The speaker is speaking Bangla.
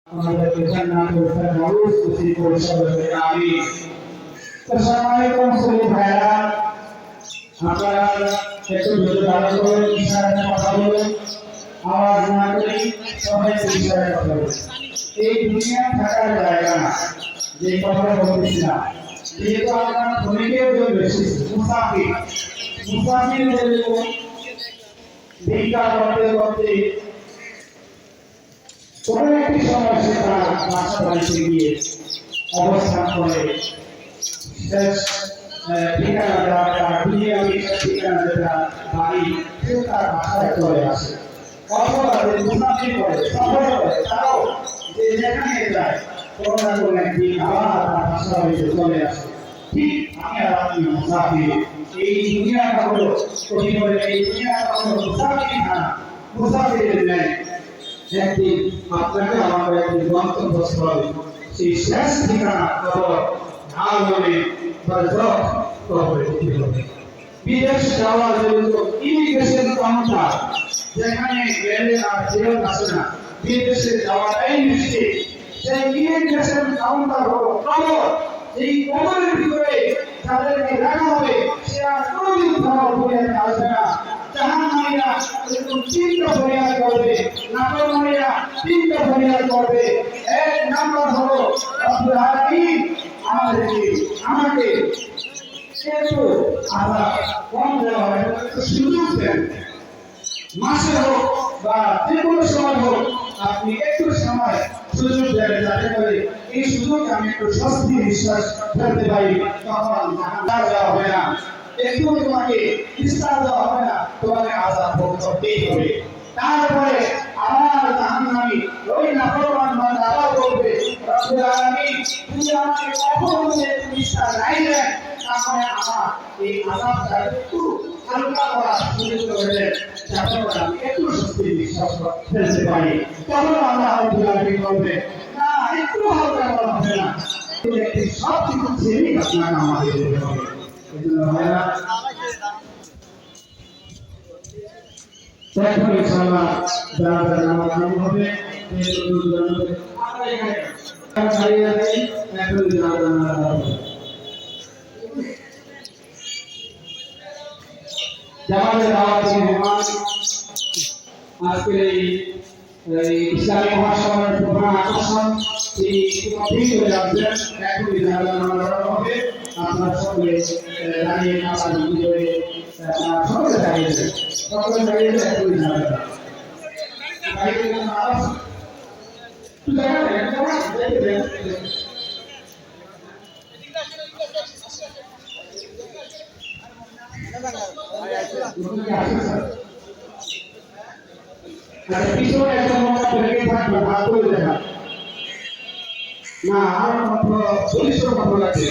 আমাদেরকে জান্নাতুল ফেরদাউস নসিব করে সবাইকে আমিন। আসসালামু আলাইকুম ভাইরা, আপনারা একটু ধৈর্য ধারণ করে ইশারাতে কথা বলুন, আওয়াজ না করে সবাই ইশারায় কথা বলুন। এই দুনিয়া থাকার জায়গা না, যে কথা বলতেছিলাম, যেহেতু আমরা ধনীকেও জন্য এসেছি, মুসাফির যেরকম ভিক্ষা করতে করতে কোনো একটি সময় সে তার বাসা বাড়িতে গিয়ে অবস্থান করে শেষ ঠিকানা দেওয়া তার দুনিয়াবি ঠিকানা যেটা বাড়ি সে তার বাসায় চলে আসে। অথবা যে মুসাফির করে সফর করে তারাও যে যেখানে যায় কোনো না কোনো একদিন আবার তার বাসা বাড়িতে চলে আসে। ঠিক আমি আর আপনি মুসাফির। এই দুনিয়াটা হলো কঠিন করে, এই দুনিয়াটা হলো মুসাফির না, মুসাফিরের ন্যায় একদিন আপনাকে আমাদের একদিন গন্তব্যস্থল সেই শেষ ঠিকানা কবর আগুনে বরজখ কবরে দিতে হবে। বিদেশ যাওয়ার জন্য ইমিগ্রেশন কাউন্টার যেখানে গেলে আর ফেরত আসে না, বিদেশে যাওয়াটাই নিশ্চিত। সেই ইমিগ্রেশন কাউন্টার হলো কবর। এই কবরের ভিতরে যাদেরকে রাখা হবে সে আর কোনোদিন ধরা ফিরে আসবে না। জাহান্নামীরা এরকম তিনটা ফরিয়াদ করবে, নাফরমানীরা তিনটা ফরিয়াদ করবে। এক নাম্বার হলো রব্বুল আলামিন আমাকে একটু আযাব কম দেওয়া, একটু সুযোগ দেন, মাসে হোক বা যে কোনো সময় হোক আপনি একটু সময় সুযোগ দেন, যাতে করে এই সুযোগ আমি একটু স্বস্তি বিশ্বাস ফেলতে পারি। তখন জাহান্নাম দেওয়া হবে না, একটু তোমাকে বিস্তার দেওয়া হবে না, তোমাকে আযাব ভোগ করতেই হবে। তারপরে আমার জাহান্নামী ওই নাফরমান বান্দা আবার বলবে, রব্বুল আলামিন তুমি আমাকে কখনো বিস্তার নাই দেন, তাহলে আমার এই আযাবটা একটু হালকা করা সুযোগ করে দেন, যাতে করে আমি একটু স্বস্তি বিশ্বাস ফেলতে পারি। তখন আল্লাহ রব্বুল আলামিন বলবে, না একটু হালকা করা হবে না, সব কিছু ছেড়েই আপনাকে আমাকে যেতে হবে। এখন ইনশাআল্লাহ জানাজার নামাজ শুরু হবে। জামাতের দাওয়াতি মেহমান আজকের এই ইসলামী মহাসভার প্রধান আকর্ষণ তিনি ইতিমধ্যেই চলে আসবেন। এখনই জানাজার নামাজ হবে। আপনার সকলে দাঁড়িয়ে নামাজ করে সকলে দাঁড়িয়েছেন, সকলে দাঁড়িয়েছে। এখনই জানাজার পিছনে একটা মনে লেগে থাকবে, হাত করে দেখা না, আমার মাত্র 40 টাকা লাগছে।